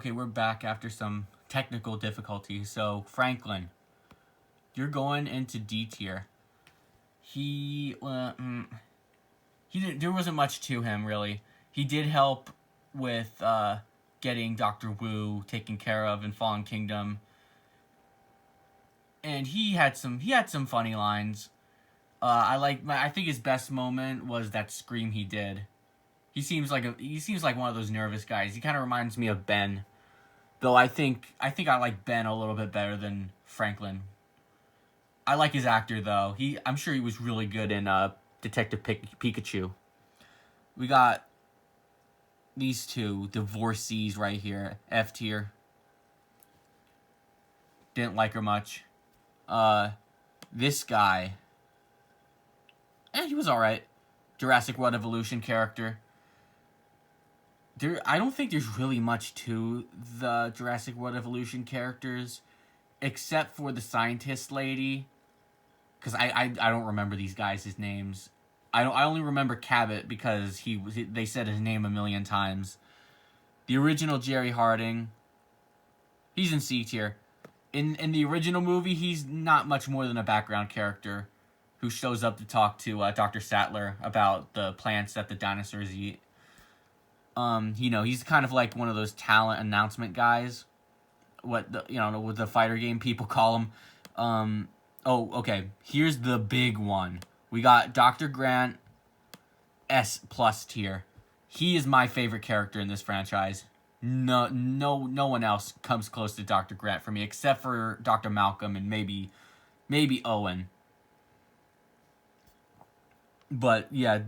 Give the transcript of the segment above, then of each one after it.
Okay, we're back after some technical difficulties. So, Franklin, you're going into D tier. He didn't. There wasn't much to him really. He did help with getting Doctor Wu taken care of in Fallen Kingdom, and he had some funny lines. I think his best moment was that scream he did. He seems like one of those nervous guys. He kind of reminds me of Ben. Though I think I like Ben a little bit better than Franklin. I like his actor though. I'm sure he was really good in Detective Pikachu. We got these two divorcees right here. F tier. Didn't like her much. This guy. He was alright. Jurassic World Evolution character. I don't think there's really much to the Jurassic World Evolution characters, except for the scientist lady, because I don't remember these guys' names. I only remember Cabot because they said his name a million times. The original Jerry Harding, he's in C tier. In the original movie, he's not much more than a background character who shows up to talk to Dr. Sattler about the plants that the dinosaurs eat. He's kind of like one of those talent announcement guys. What the fighter game people call him. Okay. Here's the big one. We got Dr. Grant, S plus tier. He is my favorite character in this franchise. No one else comes close to Dr. Grant for me, except for Dr. Malcolm and maybe Owen. But yeah,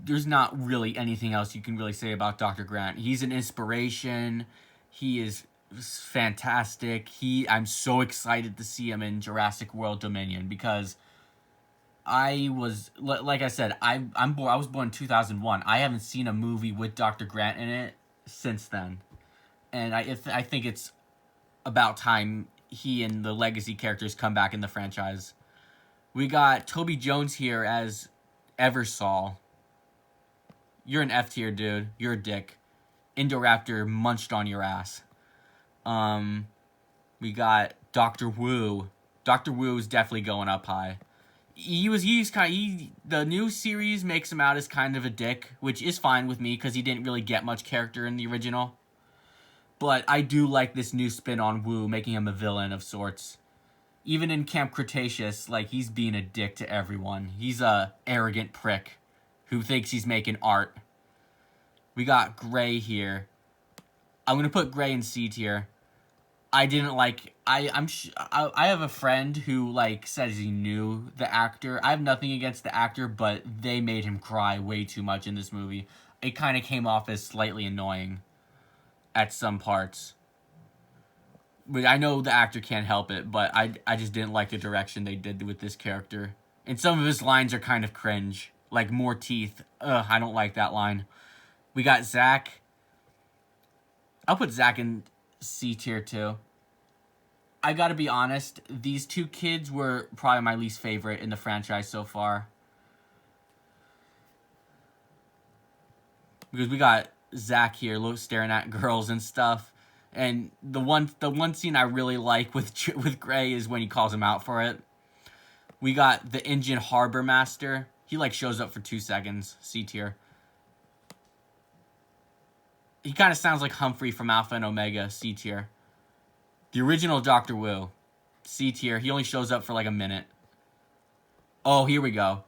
there's not really anything else you can really say about Dr. Grant. He's an inspiration. He is fantastic. I'm so excited to see him in Jurassic World Dominion because like I said, I was born in 2001. I haven't seen a movie with Dr. Grant in it since then. And I think it's about time he and the legacy characters come back in the franchise. We got Toby Jones here as Eversol. You're an F tier, dude. You're a dick. Indoraptor munched on your ass. We got Dr. Wu. Dr. Wu is definitely going up high. The new series makes him out as kind of a dick, which is fine with me because he didn't really get much character in the original. But I do like this new spin on Wu, making him a villain of sorts. Even in Camp Cretaceous, he's being a dick to everyone. He's a arrogant prick who thinks he's making art. We got Gray here. I'm gonna put Gray in C tier. I didn't like. I have a friend who says he knew the actor. I have nothing against the actor, but they made him cry way too much in this movie. It kind of came off as slightly annoying at some parts. But I know the actor can't help it, but I just didn't like the direction they did with this character. And some of his lines are kind of cringe. Like, more teeth. Ugh, I don't like that line. We got Zach. I'll put Zach in C tier too. I gotta be honest, these two kids were probably my least favorite in the franchise so far. Because we got Zach here staring at girls and stuff. And the one scene I really like with Gray is when he calls him out for it. We got the engine harbor master. He shows up for 2 seconds. C tier. He kind of sounds like Humphrey from Alpha and Omega. C tier. The original Dr. Wu. C tier. He only shows up for a minute. Oh, here we go.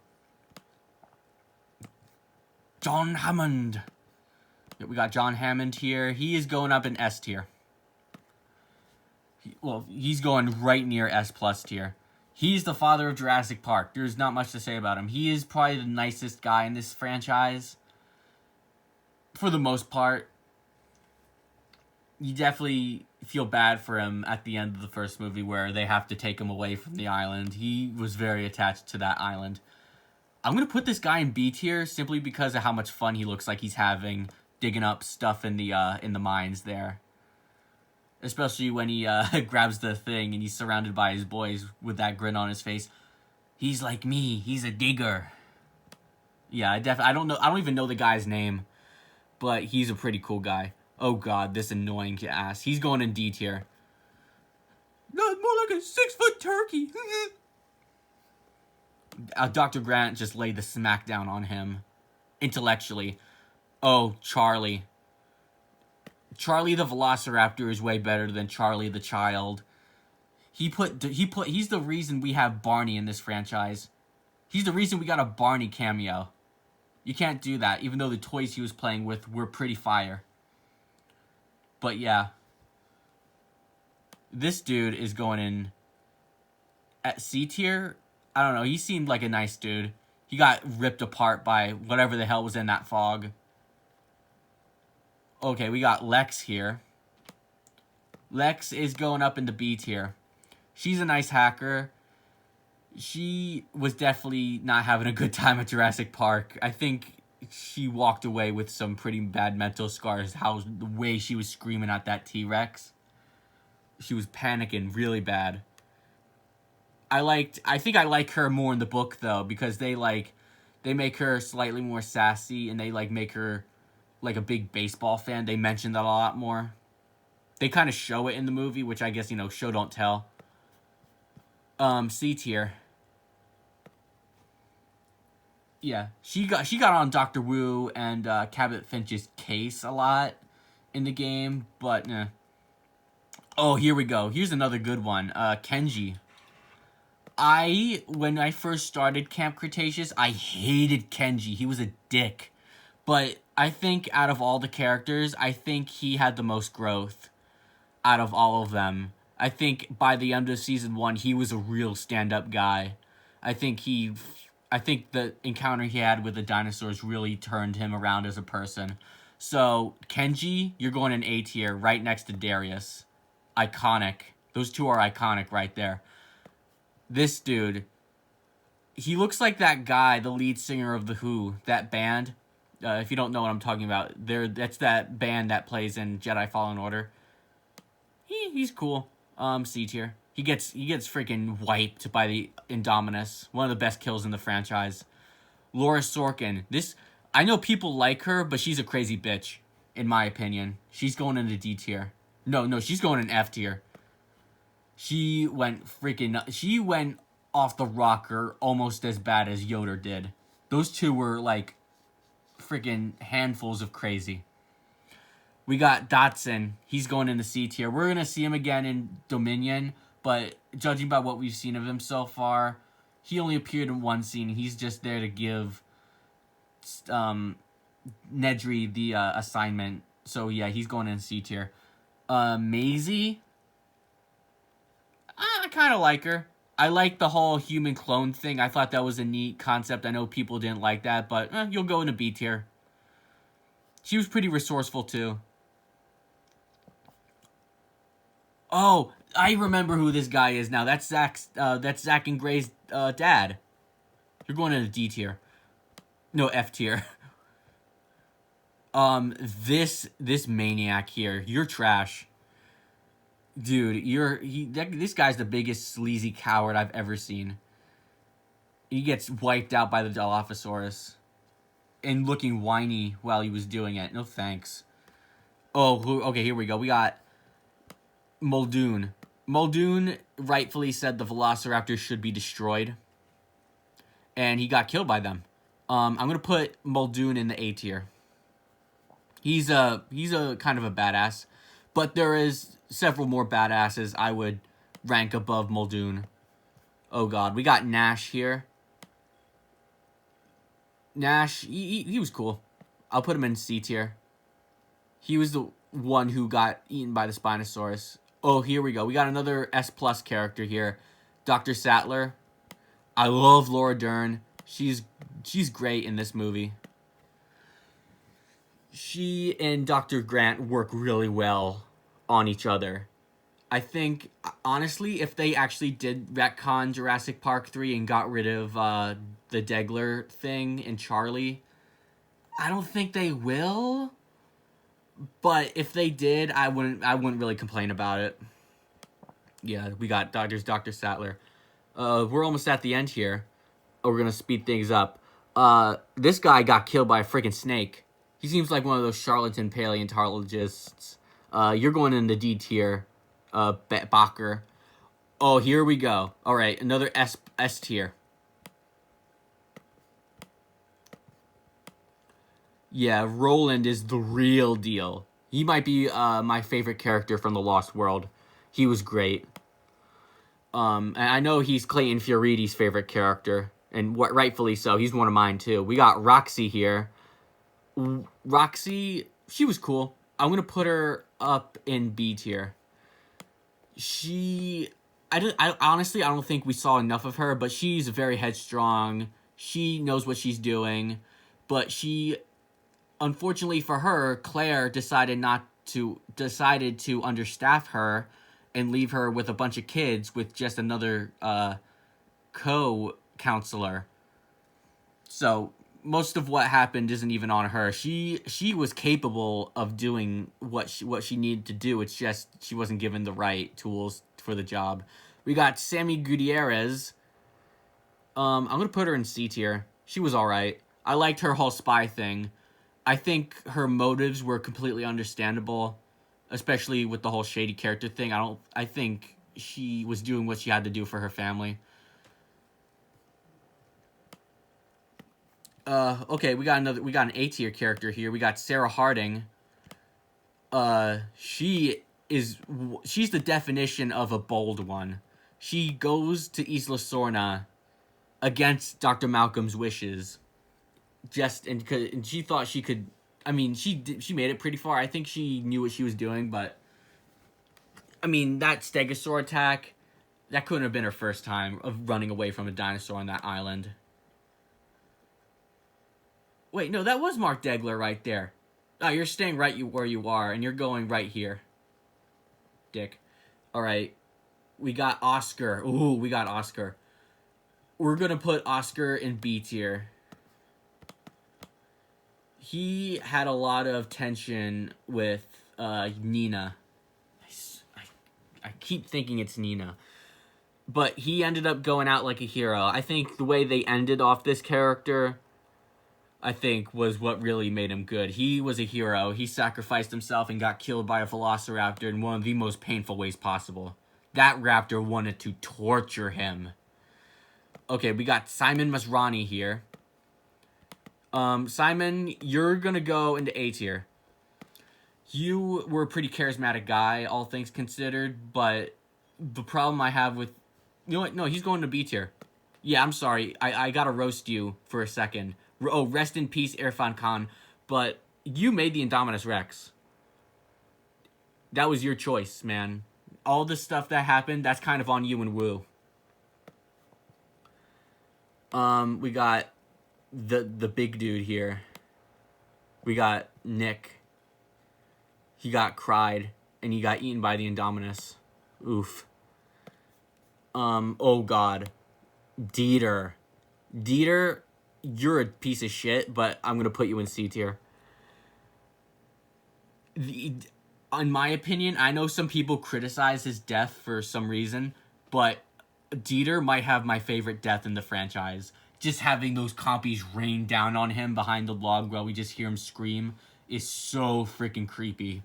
John Hammond. We got John Hammond here. He is going up in S tier. He's going right near S plus tier. He's the father of Jurassic Park. There's not much to say about him. He is probably the nicest guy in this franchise. For the most part. You definitely feel bad for him at the end of the first movie where they have to take him away from the island. He was very attached to that island. I'm going to put this guy in B tier simply because of how much fun he looks like he's having digging up stuff in the mines there. Especially when he grabs the thing and he's surrounded by his boys with that grin on his face. He's like me. He's a digger. Yeah, I don't even know the guy's name, but he's a pretty cool guy. Oh god, this annoying ass. He's going in D tier. No, more like a 6-foot turkey. Dr. Grant just laid the smackdown on him. Intellectually. Oh, Charlie. Charlie the Velociraptor is way better than Charlie the Child. He's the reason we have Barney in this franchise. He's the reason we got a Barney cameo. You can't do that, even though the toys he was playing with were pretty fire. But yeah. This dude is going in at C tier. I don't know, he seemed like a nice dude. He got ripped apart by whatever the hell was in that fog. Okay, we got Lex here. Lex is going up into B tier. She's a nice hacker. She was definitely not having a good time at Jurassic Park. I think she walked away with some pretty bad mental scars. The way she was screaming at that T-Rex. She was panicking really bad. I think I like her more in the book though, because they make her slightly more sassy, and they make her like a big baseball fan. They mention that a lot more. They kind of show it in the movie, which I guess, show don't tell. C tier. Yeah, she got on Dr. Wu and Cabot Finch's case a lot in the game, but Oh, here we go. Here's another good one. Kenji. When I first started Camp Cretaceous, I hated Kenji. He was a dick. But I think out of all the characters, I think he had the most growth out of all of them. I think by the end of season 1, he was a real stand-up guy. I think the encounter he had with the dinosaurs really turned him around as a person. So, Kenji, you're going in A tier, right next to Darius. Iconic. Those two are iconic right there. This dude, he looks like that guy, the lead singer of The Who, that band. If you don't know what I'm talking about, that's that band that plays in Jedi Fallen Order. He's cool. C tier. He gets freaking wiped by the Indominus. One of the best kills in the franchise. Laura Sorkin. I know people like her, but she's a crazy bitch, in my opinion. She's going into D tier. No, she's going in F tier. She went off the rocker almost as bad as Yoder did. Those two were freaking handfuls of crazy. We got Dotson. He's going into C tier. We're going to see him again in Dominion, but judging by what we've seen of him so far, he only appeared in one scene. He's just there to give Nedry the assignment. So yeah, he's going in C tier. Maisie, I kind of like her. I like the whole human clone thing. I thought that was a neat concept. I know people didn't like that, but you'll go into B tier. She was pretty resourceful too. Oh, I remember who this guy is now. That's Zach and Gray's dad. You're going into D tier. No, F tier. This maniac here, you're trash. Dude, this guy's the biggest sleazy coward I've ever seen. He gets wiped out by the Dilophosaurus. And looking whiny while he was doing it. No thanks. Oh, okay, here we go. We got Muldoon. Muldoon rightfully said the Velociraptors should be destroyed. And he got killed by them. I'm going to put Muldoon in the A tier. He's a kind of a badass. But there is several more badasses I would rank above Muldoon. Oh god, we got Nash here. Nash, he was cool. I'll put him in C tier. He was the one who got eaten by the Spinosaurus. Oh, here we go. We got another S+ character here. Dr. Sattler. I love Laura Dern. She's great in this movie. She and Dr. Grant work really well on each other. I think, honestly, if they actually did retcon Jurassic Park 3 and got rid of the Degler thing and Charlie, I don't think they will. But if they did, I wouldn't really complain about it. Yeah, we got Dr. Sattler. We're almost at the end here. We're gonna speed things up. This guy got killed by a freaking snake. He seems like one of those charlatan paleontologists. You're going in the D tier, Bacher. Oh, here we go. All right, another S tier. Yeah, Roland is the real deal. He might be my favorite character from The Lost World. He was great. And I know he's Clayton Fioriti's favorite character, and rightfully so. He's one of mine too. We got Roxy here. Roxy, she was cool. I'm gonna put her up in B tier. I honestly, I don't think we saw enough of her, but she's very headstrong. She knows what she's doing, but unfortunately for her, Claire decided to understaff her and leave her with a bunch of kids with just another co-counselor. So most of what happened isn't even on her. She was capable of doing what she needed to do. It's just she wasn't given the right tools for the job. We got Sammy Gutierrez. I'm gonna put her in C tier. She was all right. I liked her whole spy thing. I think her motives were completely understandable, especially with the whole shady character thing. I think she was doing what she had to do for her family. Okay, we got an A tier character here. We got Sarah Harding. She's the definition of a bold one. She goes to Isla Sorna against Dr. Malcolm's wishes. And she thought she could. I mean, she made it pretty far. I think she knew what she was doing, but I mean, that Stegosaur attack, that couldn't have been her first time of running away from a dinosaur on that island. Wait, no, that was Mark Degler right there. Oh, you're staying right where you are, and you're going right here. Dick. Alright. We got Oscar. Ooh, we got Oscar. We're gonna put Oscar in B tier. He had a lot of tension with Nina. I keep thinking it's Nina. But he ended up going out like a hero. I think the way they ended off this character, I think, was what really made him good. He was a hero. He sacrificed himself and got killed by a velociraptor in one of the most painful ways possible. That raptor wanted to torture him. Okay, we got Simon Masrani here. Simon, you're gonna go into A tier. You were a pretty charismatic guy, all things considered, but the problem I have with... You know what? No, he's going to B tier. Yeah, I'm sorry. I gotta roast you for a second. Oh, rest in peace, Irfan Khan. But you made the Indominus Rex. That was your choice, man. All the stuff that happened, that's kind of on you and Wu. We got the big dude here. We got Nick. He got cried, and he got eaten by the Indominus. Oof. Oh god. Dieter. Dieter, you're a piece of shit, but I'm gonna put you in C tier. In my opinion, I know some people criticize his death for some reason, but Dieter might have my favorite death in the franchise. Just having those compies rain down on him behind the log while we just hear him scream is so freaking creepy.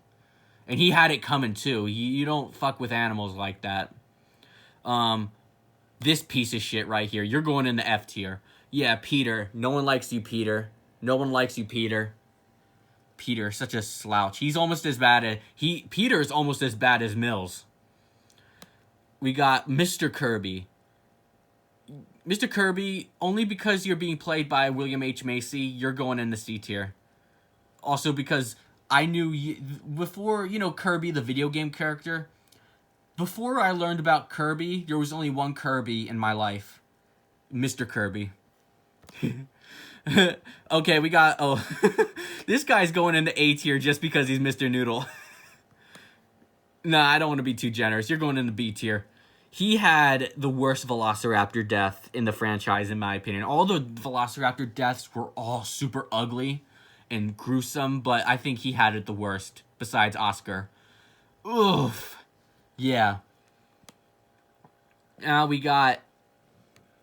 And he had it coming too. You don't fuck with animals like that. This piece of shit right here. You're going in the F tier. Yeah, Peter. No one likes you, Peter. No one likes you, Peter. Peter, such a slouch. He's almost as bad as... Peter is almost as bad as Mills. We got Mr. Kirby. Mr. Kirby, only because you're being played by William H. Macy, you're going in the C tier. Also because I knew... Before, Kirby, the video game character... Before I learned about Kirby, there was only one Kirby in my life. Mr. Kirby. Okay, we got... Oh, this guy's going into A tier just because he's Mr. Noodle. Nah, I don't want to be too generous. You're going into B tier. He had the worst Velociraptor death in the franchise, in my opinion. All the Velociraptor deaths were all super ugly and gruesome, but I think he had it the worst, besides Oscar. Oof. Yeah. Now we got...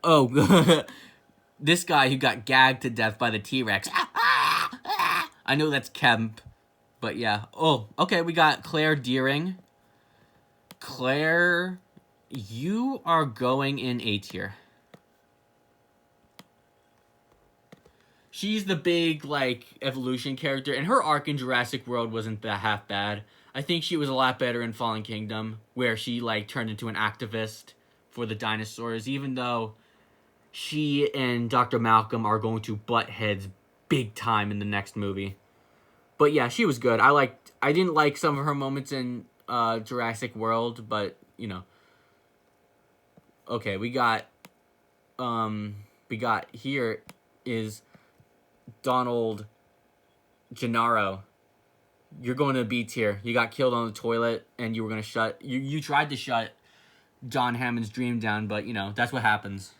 Oh, this guy who got gagged to death by the T-Rex. I know that's Kemp, but yeah. Oh, okay, we got Claire Deering. Claire, you are going in A tier. She's the big, like, evolution character, and her arc in Jurassic World wasn't that half bad. I think she was a lot better in Fallen Kingdom, where she, like, turned into an activist for the dinosaurs, even though she and Dr. Malcolm are going to butt heads big time in the next movie. But yeah, she was good. I didn't like some of her moments in Jurassic World, but, you know. Okay, we got here is Donald Gennaro. You're going to B tier. You got killed on the toilet, and you were going to you tried to shut John Hammond's dream down, but, you know, that's what happens.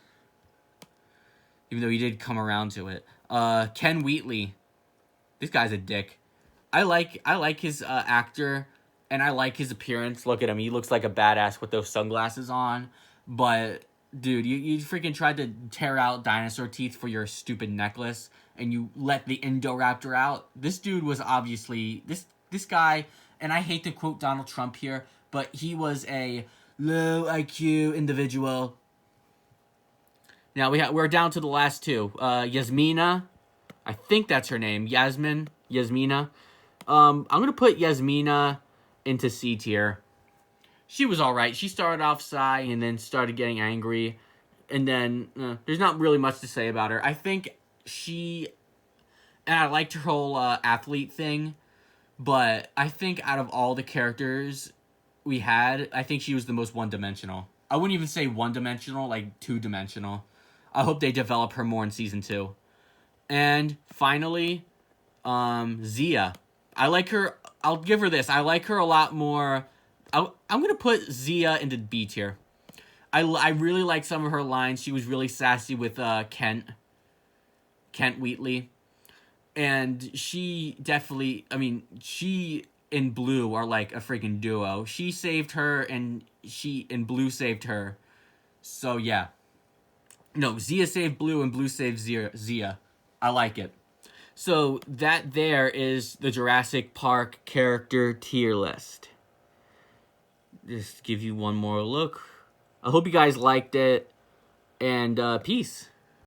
Even though he did come around to it. Ken Wheatley. This guy's a dick. I like his actor, and I like his appearance. Look at him. He looks like a badass with those sunglasses on. But, dude, you freaking tried to tear out dinosaur teeth for your stupid necklace, and you let the Indoraptor out. This dude was obviously... This guy, and I hate to quote Donald Trump here, but he was a low IQ individual. Now, we're down to the last two. Yasmina. I think that's her name. Yasmina. I'm going to put Yasmina into C tier. She was alright. She started off Psy and then started getting angry. And then, there's not really much to say about her. I think and I liked her whole athlete thing. But I think out of all the characters we had, I think she was the most one-dimensional. I wouldn't even say one-dimensional, like two-dimensional. I hope they develop her more in Season 2. And finally, Zia. I like her. I'll give her this. I like her a lot more. I'm going to put Zia into B tier. I really like some of her lines. She was really sassy with Kent Wheatley. And she definitely, she and Blue are like a freaking duo. She saved her, and Blue saved her. So, yeah. No, Zia saved Blue, and Blue saved Zia. I like it. So, that there is the Jurassic Park character tier list. Just give you one more look. I hope you guys liked it, and peace.